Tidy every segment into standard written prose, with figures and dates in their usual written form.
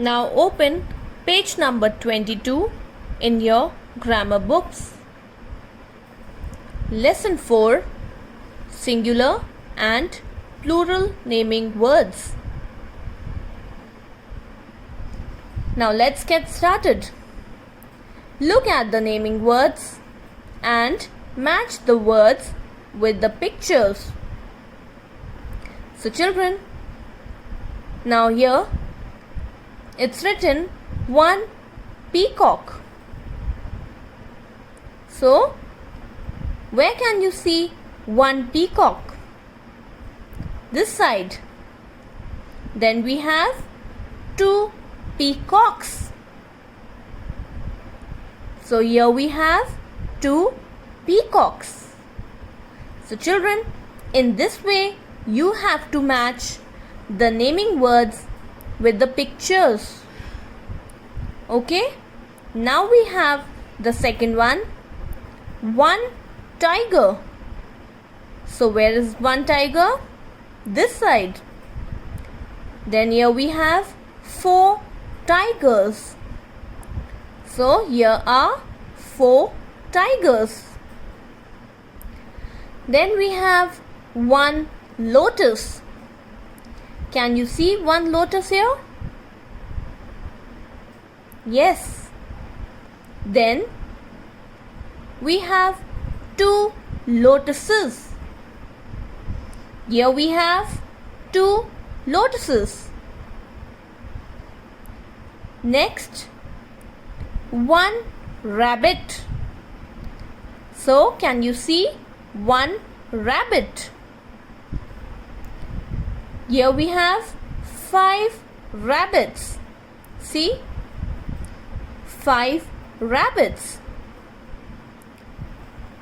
Now open page number 22 in your grammar books. Lesson 4, Singular and Plural Naming Words. Now let's get started. Look at the naming words and match the words with the pictures. So children, now here it's written one peacock. So where can you see one peacock? This side. Then we have two peacocks. So here we have two peacocks. So children, in this way you have to match the naming words with the pictures. Okay, now we have the second one tiger. So where is one tiger? This side. Then here we have 4 tigers. So here are 4 tigers. Then we have one lotus. Can you see one lotus here? Yes. Then we have 2 lotuses. Here we have 2 lotuses. Next, one rabbit. So can you see one rabbit? Here we have 5 rabbits. See? 5 rabbits.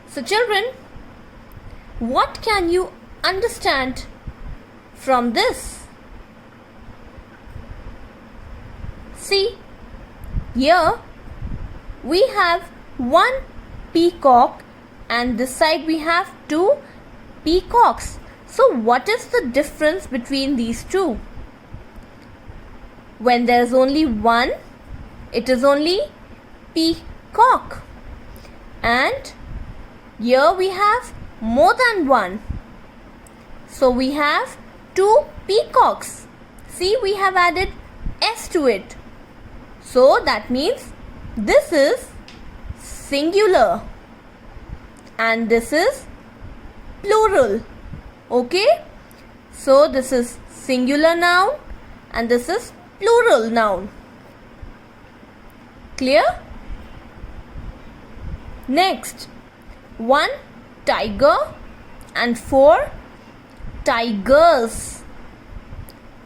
So children, what can you understand from this? See, here we have one peacock and this side we have 2 peacocks. So what is the difference between these two? When there is only one, it is only peacock. And here we have more than one. So we have 2 peacocks. See, we have added S to it. So that means this is singular and this is plural. Okay, so this is singular noun and this is plural noun. Clear? Next, one tiger and 4 tigers.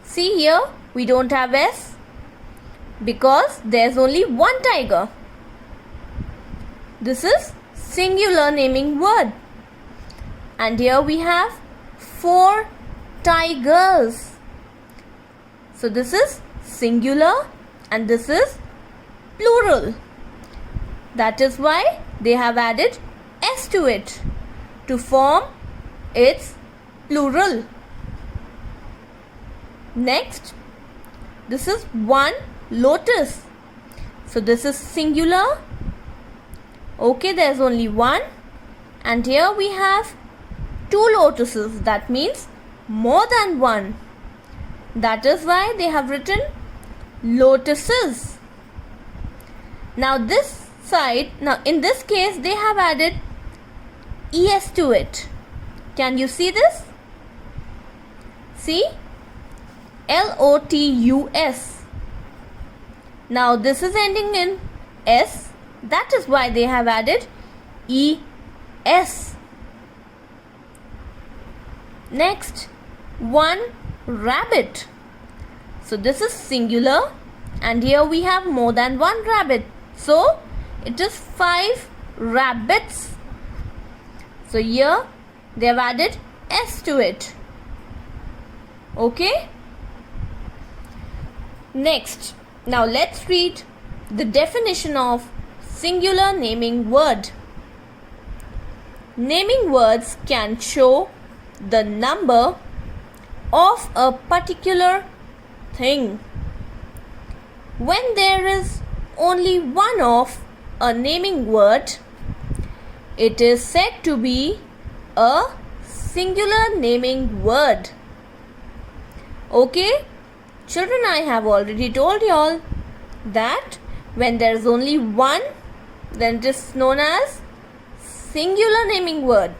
See here, we don't have S because there's only one tiger. This is singular naming word. And here we have 4 tigers. So this is singular and this is plural. That is why they have added S to it to form its plural. Next, this is one lotus. So this is singular. Okay, there's only one. And here we have 2 lotuses. That means more than one. That is why they have written lotuses. Now this side, now in this case they have added ES to it. Can you see this? See? LOTUS. Now this is ending in S. That is why they have added ES. Next, one rabbit. So this is singular and here we have more than one rabbit. So it is 5 rabbits. So here they have added S to it. Okay. Next, now let's read the definition of singular naming word. Naming words can show the number of a particular thing. when there is only one of a naming word, it is said to be a singular naming word. Okay, children, I have already told you all that when there is only one, then it is known as singular naming word.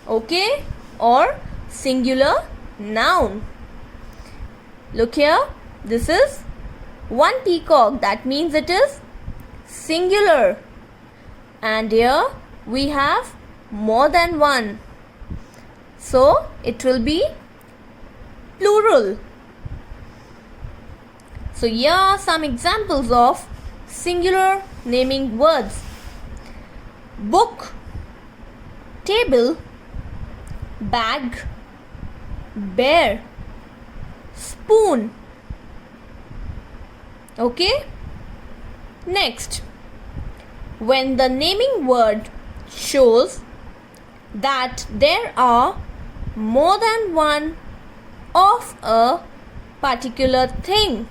Okay, or singular noun. Look here, this is one peacock, that means it is singular. And here we have more than one, so it will be plural. So here are some examples of singular naming words: book, table, bag, bear, spoon. Okay? Next, when the naming word shows that there are more than one of a particular thing,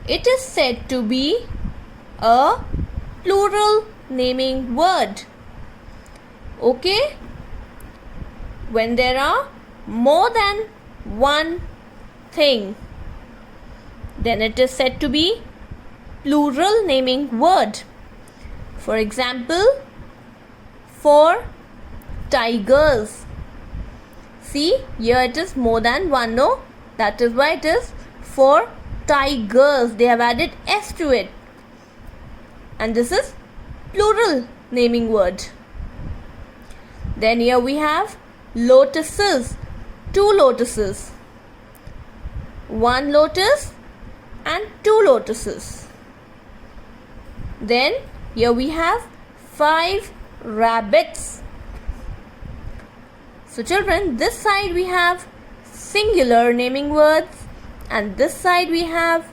it is said to be a plural naming word. Okay? When there are more than one thing, then it is said to be plural naming word. For example, 4 tigers. See, here it is more than one, no? That is why it is 4 tigers. They have added s to it. And this is plural naming word. Then here we have lotuses. 2 lotuses. 1 lotus and 2 lotuses. Then here we have 5 rabbits. So children, this side we have singular naming words and this side we have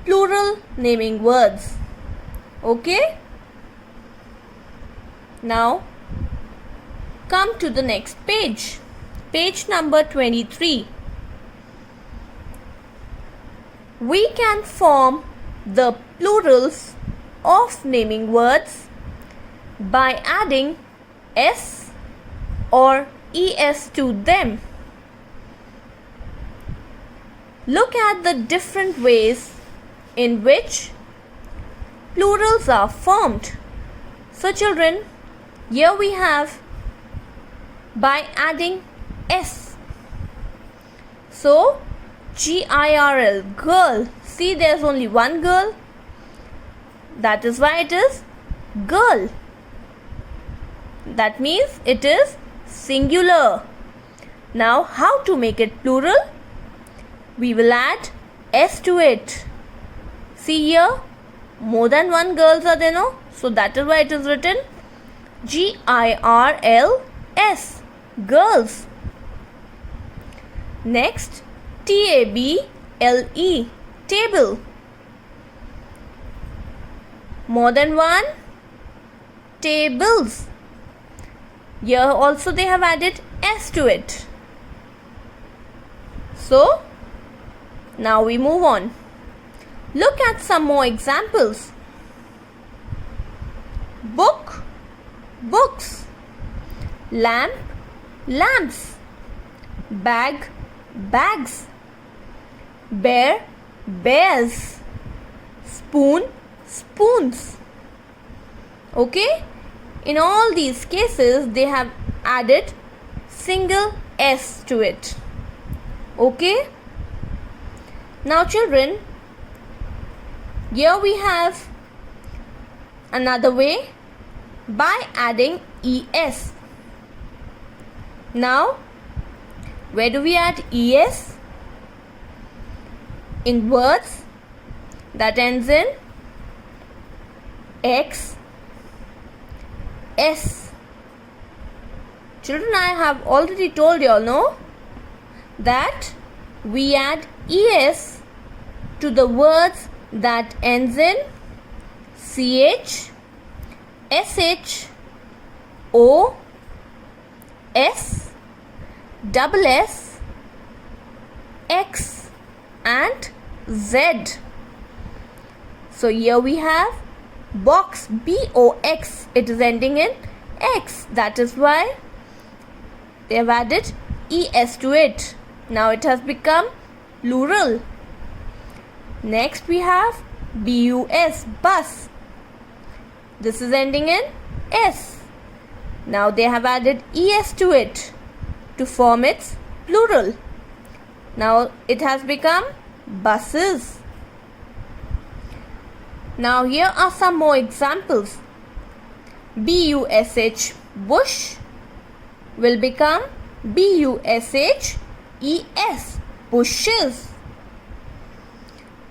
plural naming words. Okay? Now come to the next page. Page number 23. We can form the plurals of naming words by adding s or es to them. Look at the different ways in which plurals are formed. So children, here we have by adding s. So girl, girl. See, there's only one girl. That is why it is girl. That means it is singular. Now, how to make it plural? We will add s to it. See here, more than one girls are there, no? So that is why it is written girls, girls. Next, table, table. More than one, tables. Here also they have added s to it. So now we move on. Look at some more examples. Book, books. Lamp, lamps. Bag, bags. Bear, bears. Spoon, spoons. Okay? In all these cases, they have added single s to it. Okay? Now children, here we have another way by adding es. Now, where do we add es? In words that ends in x, s. Children, I have already told you all, no, that we add es to the words that ends in ch, sh, o, s, double s, x and Z. So here we have box, B-O-X. It is ending in X. That is why they have added ES to it. Now it has become plural. Next we have B-U-S, bus. This is ending in S. Now they have added ES to it to form its plural. Now it has become buses. Now here are some more examples. B-U-S-H, bush, will become B-U-S-H-E-S, bushes.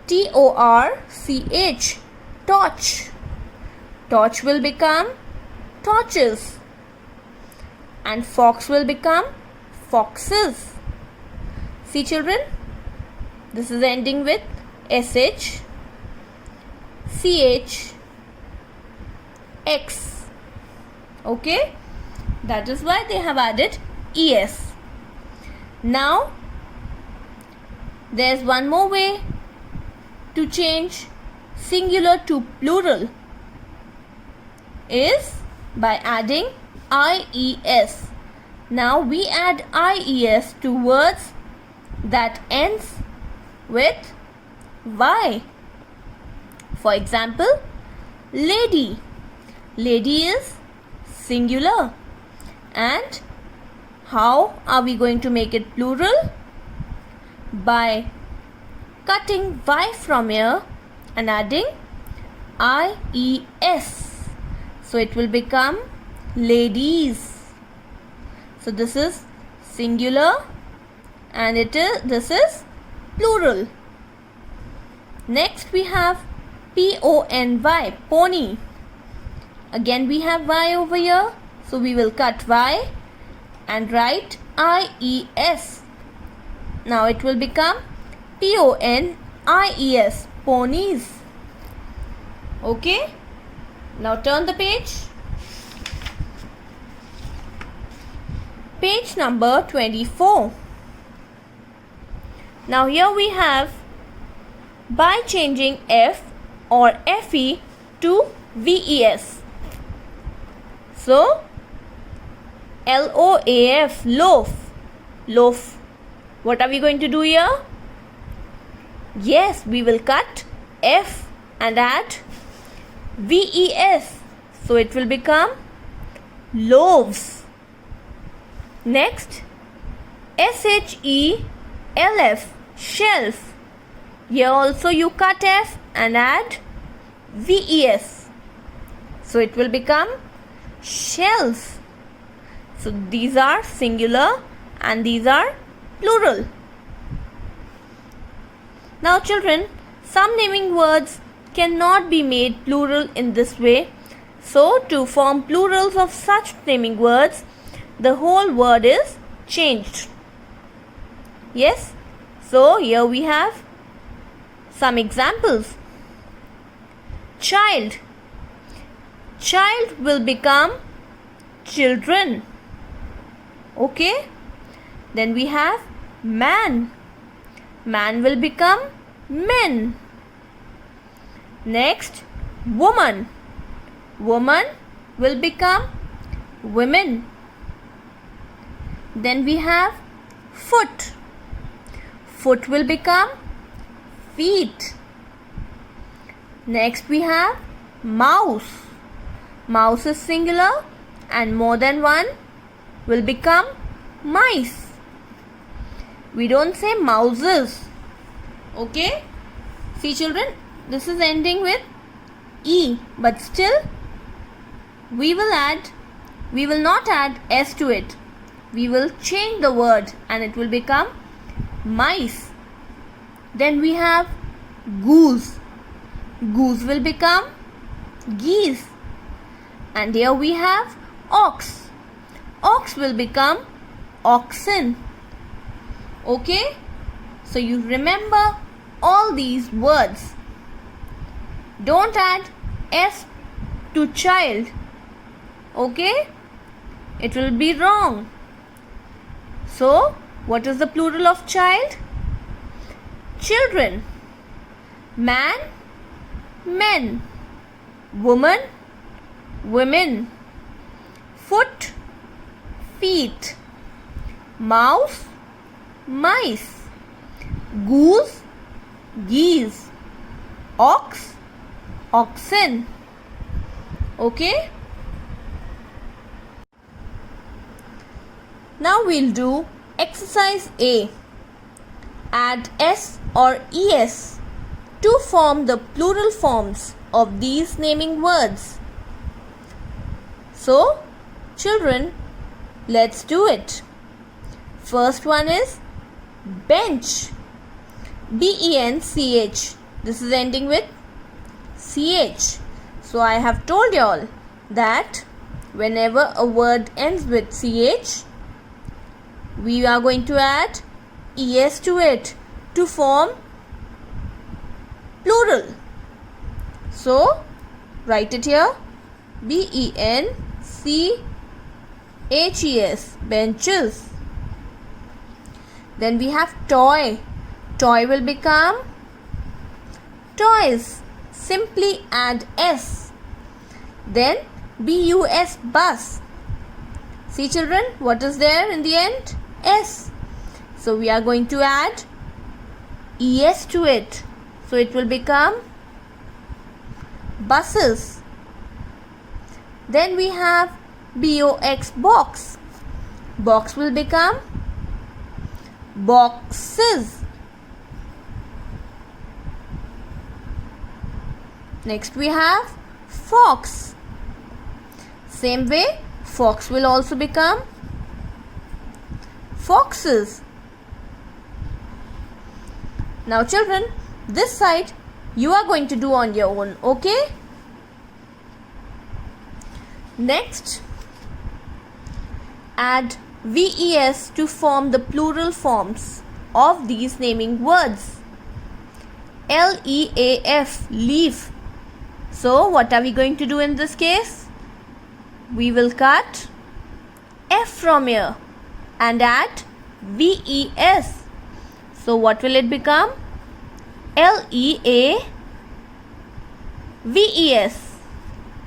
T-O-R-C-H, torch. Torch will become torches. And fox will become foxes. See children, this is ending with S-H, C-H, X. Okay, that is why they have added ES. Now, there is one more way to change singular to plural, is by adding IES. Now we add IES to words that ends with Y. For example, lady. Lady is singular. And how are we going to make it plural? By cutting Y from here and adding IES. So it will become ladies. So this is singular and this is plural. Next we have P-O-N-Y, pony. Again we have Y over here. So we will cut Y and write IES. Now it will become P-O-N-I-E-S, ponies. Okay. Now turn the page. Page number 24. Now here we have by changing F or FE to VES. So LOAF, loaf. Loaf. What are we going to do here? Yes, we will cut F and add VES. So it will become loaves. Next, SHELF, shelf. Here also you cut F and add VES. So it will become shelf. So these are singular and these are plural. Now children, some naming words cannot be made plural in this way. So to form plurals of such naming words, the whole word is changed. Yes, so here we have some examples. Child. Child will become children. Okay. Then we have man. Man will become men. Next, woman. Woman will become women. Then we have foot. Foot will become feet. Next we have mouse. Mouse is singular and more than one will become mice. We don't say mouses. Okay? See children, this is ending with E, but still we will not add S to it. We will change the word and it will become mice. Then we have goose. Goose will become geese. And here we have ox. Ox will become oxen. Okay? So you remember all these words. Don't add S to child. Okay? It will be wrong. So, what is the plural of child? Children. Man, men. Woman, women. Foot, feet. Mouse, mice. Goose, geese. Ox, oxen. Okay? Now we'll do exercise A. Add S or ES to form the plural forms of these naming words. So, children, let's do it. First one is bench. BENCH. This is ending with CH. So I have told you all that whenever a word ends with CH, we are going to add ES to it to form plural. So write it here, BENCHES, benches. Then we have toy. Toy will become toys. Simply add S. Then BUS, bus. See children, what is there in the end? S. So we are going to add ES to it. So it will become buses. Then we have BOX, box. Box will become boxes. Next we have fox. Same way, fox will also become foxes. Now children, this side you are going to do on your own, okay? Next, add VES to form the plural forms of these naming words. LEAF, leaf. So what are we going to do in this case? We will cut F from here and add VES. So what will it become? LEAVES,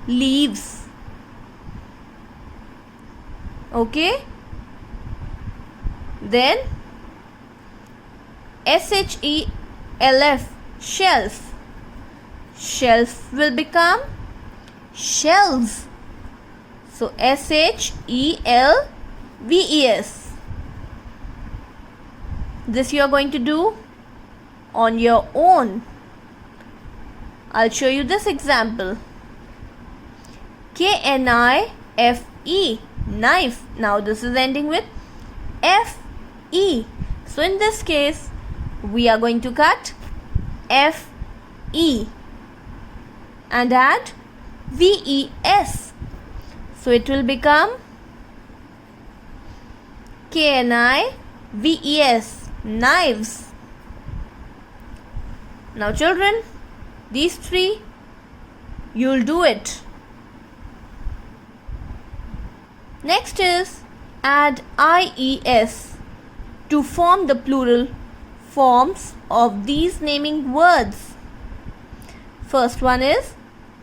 leaves. Okay? Then SHELF, shelf. Shelf will become shelves. So SHELVES. This you are going to do on your own. I'll show you this example. KNIFE, knife. Now this is ending with FE. So in this case, we are going to cut FE and add VES. So it will become KNIVES, knives. Now children, these three you'll do it. Next is add IES to form the plural forms of these naming words. First one is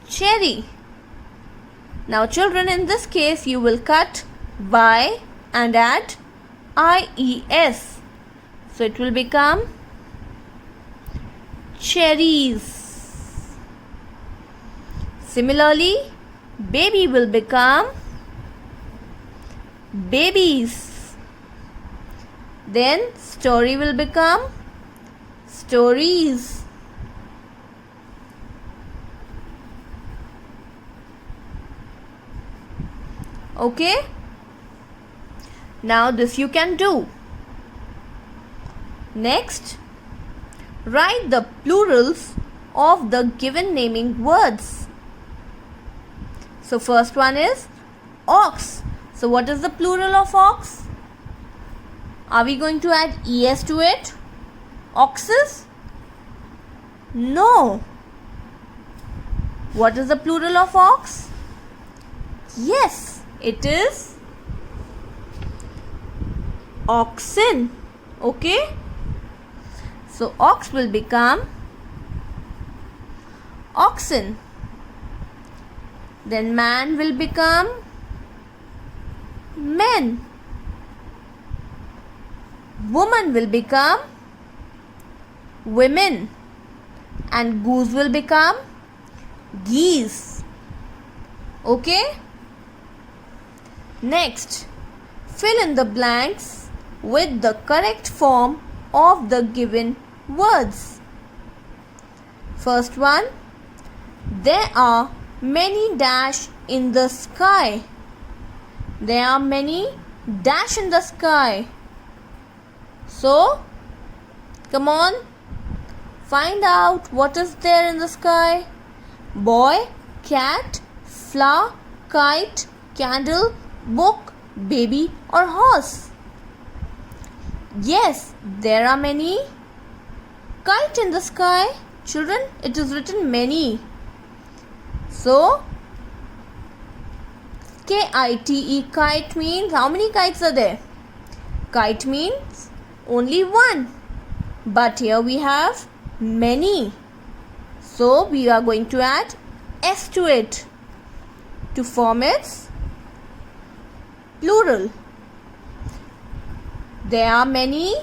cherry. Now children, in this case you will cut Y and add IES. So it will become cherries. Similarly, baby will become babies. Then story will become stories. Okay? Now this you can do. Next, write the plurals of the given naming words. So first one is ox. So what is the plural of ox? Are we going to add ES to it? Oxes? No. What is the plural of ox? Yes, it is oxen. Okay? So ox will become oxen. Then man will become men. Woman will become women. And goose will become geese. Okay? Next, fill in the blanks with the correct form of the given words. First one, there are many dash in the sky. There are many dash in the sky. So, come on, find out what is there in the sky. Boy, cat, flower, kite, candle, book, baby or horse. Yes, there are many kite in the sky. Children, it is written many. So, K-I-T-E, kite means how many kites are there? Kite means only one. But here we have many. So, we are going to add S to it to form its plural. There are many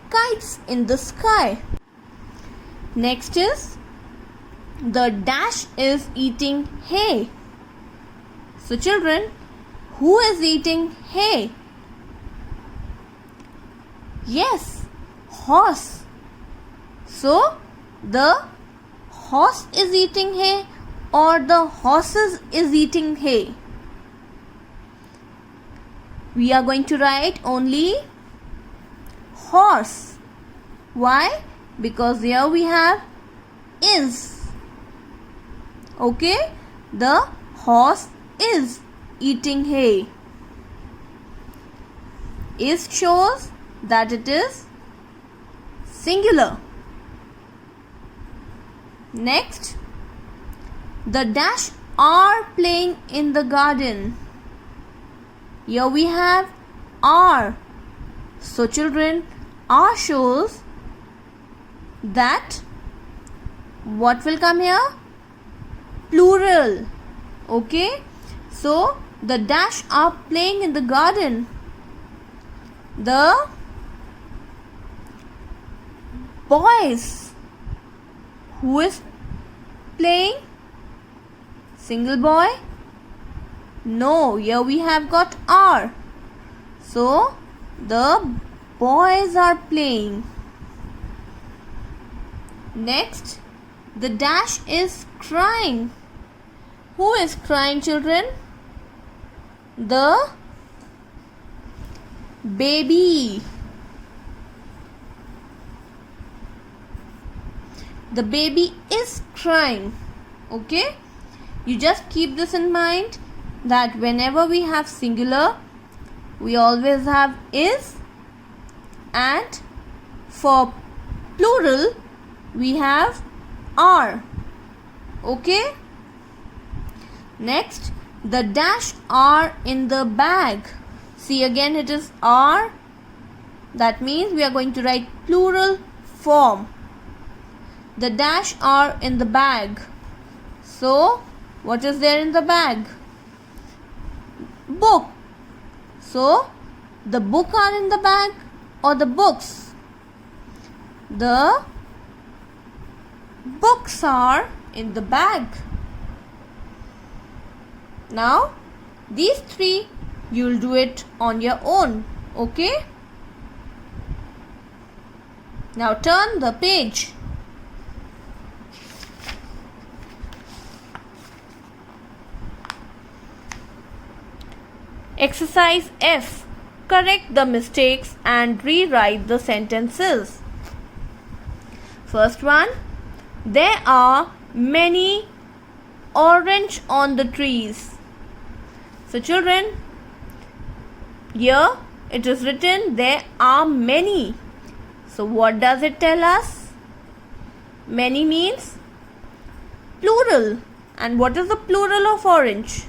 kites in the sky. Next is the dash is eating hay. So children, who is eating hay? Yes, horse. So the horse is eating hay or the horses is eating hay? We are going to write only horse. Why? Because here we have is. Okay? The horse is eating hay. Is shows that it is singular. Next, the dash are playing in the garden. Here we have are. So children, are shows that what will come here? Plural. Okay? So, the dash are playing in the garden. The boys. Who is playing? Single boy? No, here we have got are. So, the boys are playing. Next, the dash is crying. Who is crying, children? The baby. The baby is crying. Okay? You just keep this in mind that whenever we have singular, we always have is, and for plural, we have are. Okay? Next, the dash are in the bag. See, again it is are. That means we are going to write plural form. The dash are in the bag. So, what is there in the bag? Book. So, the book are in the bag or the books? The books are in the bag. Now, these three you will do it on your own. Okay? Now turn the page. Exercise F. Correct the mistakes and rewrite the sentences. First one. There are many orange on the trees. So children, here it is written there are many. So what does it tell us? Many means plural. And what is the plural of orange?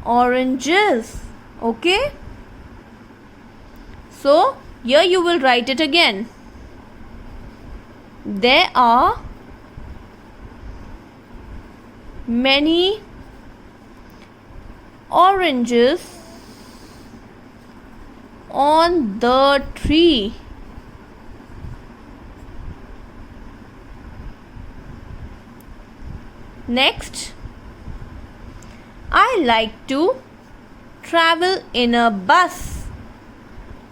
Oranges. Okay? So here you will write it again. There are many oranges on the tree. Next, I like to travel in a bus.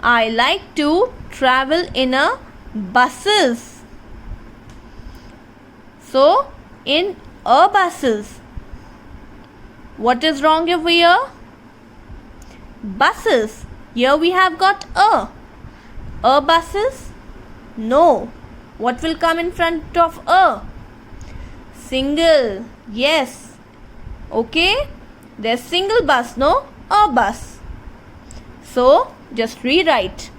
I like to travel in a buses. So, in a buses. What is wrong over here? Buses. Here we have got a. A buses? No. What will come in front of a? Single. Yes. Okay. There's single bus, no? A bus. So, just rewrite.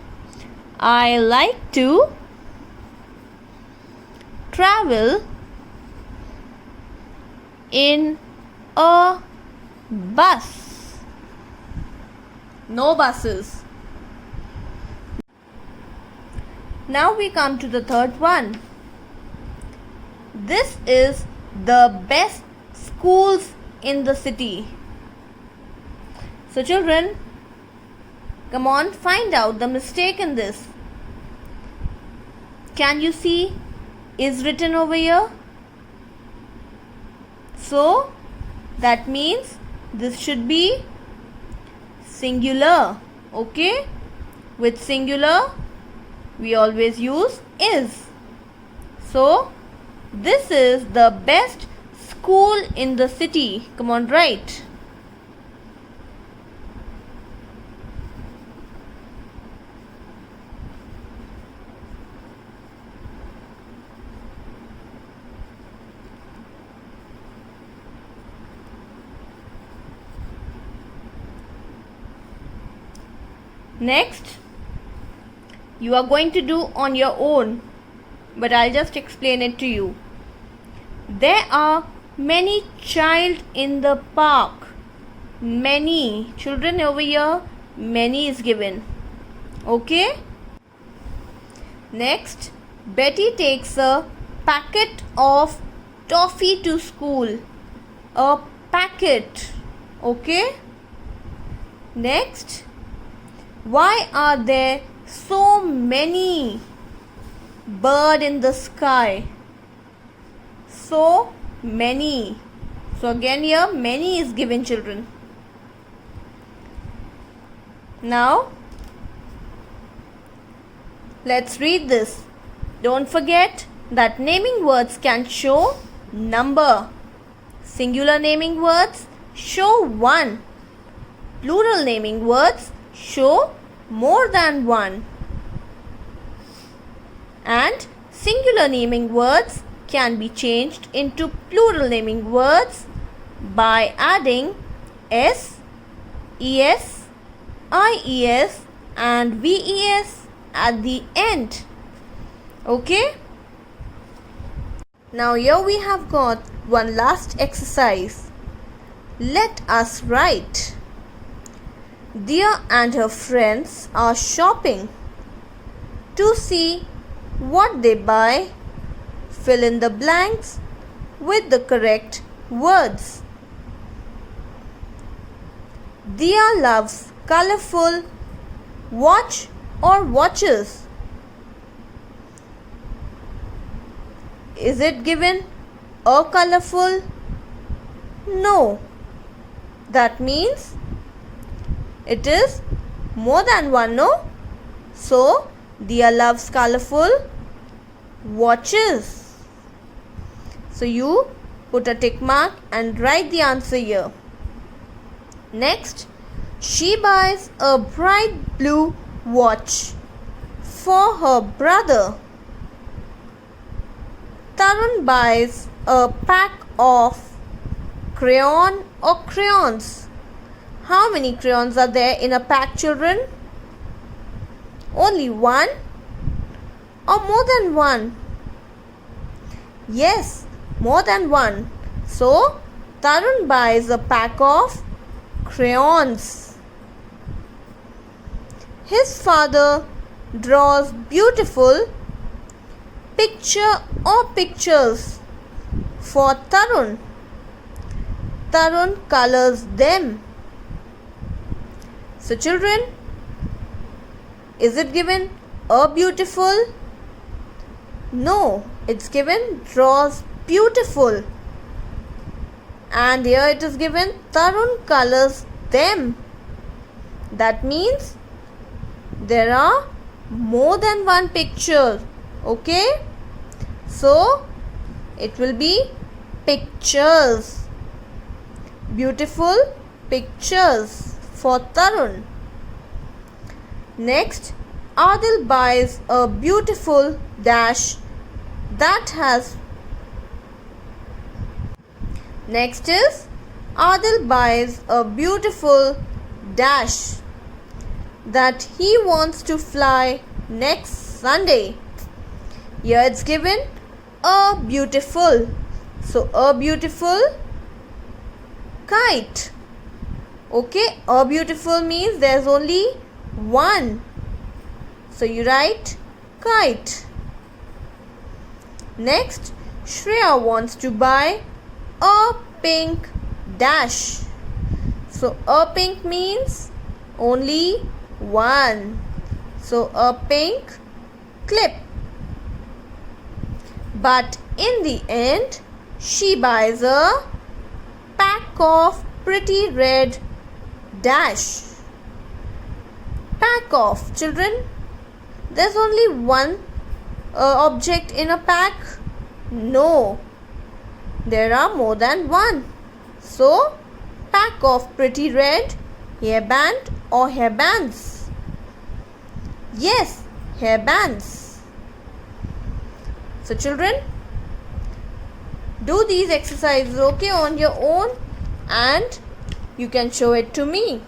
I like to travel in a bus. No buses. Now we come to the third one. This is the best schools in the city. So children, come on, find out the mistake in this. Can you see is written over here? So that means this should be singular. Okay? With singular we always use is. So this is the best school in the city. Come on, write. Next, you are going to do on your own, but I'll just explain it to you. There are many child in the park. Many children over here, many is given. Okay? Next, Betty takes a packet of toffee to school. A packet. Okay? Next, why are there so many birds in the sky? So many. So again here many is given, children. Now let's read this. Don't forget that naming words can show number. Singular naming words show one. Plural naming words show more than one. And singular naming words can be changed into plural naming words by adding s, es, ies and ves at the end. Okay? Now here we have got one last exercise. Let us write. Dia and her friends are shopping. To see what they buy, fill in the blanks with the correct words. Dia loves colorful watch or watches. Is it given a colorful? No. That means it is more than one, no? So, Dia loves colorful watches. So, you put a tick mark and write the answer here. Next, she buys a bright blue watch for her brother. Tarun buys a pack of crayon or crayons. How many crayons are there in a pack, children? Only one or more than one? Yes, more than one. So, Tarun buys a pack of crayons. His father draws beautiful picture or pictures for Tarun. Tarun colors them. So children, is it given a beautiful? No, it's given draws beautiful. And here it is given Tarun colors them. That means there are more than one picture. Okay? So it will be pictures. Beautiful pictures for Tarun. Next, Adil buys a beautiful dash that has. Next is Adil buys a beautiful dash that he wants to fly next Sunday. Here it's given a beautiful. So a beautiful kite. Okay, a beautiful means there's only one. So you write kite. Next, Shreya wants to buy a pink dash. So a pink means only one. So a pink clip. But in the end, she buys a pack of pretty red dash. Pack of, children. There's only one object in a pack? No. There are more than one. So, pack of pretty red hairband or hairbands. Yes, hairbands. So children, do these exercises okay on your own and you can show it to me.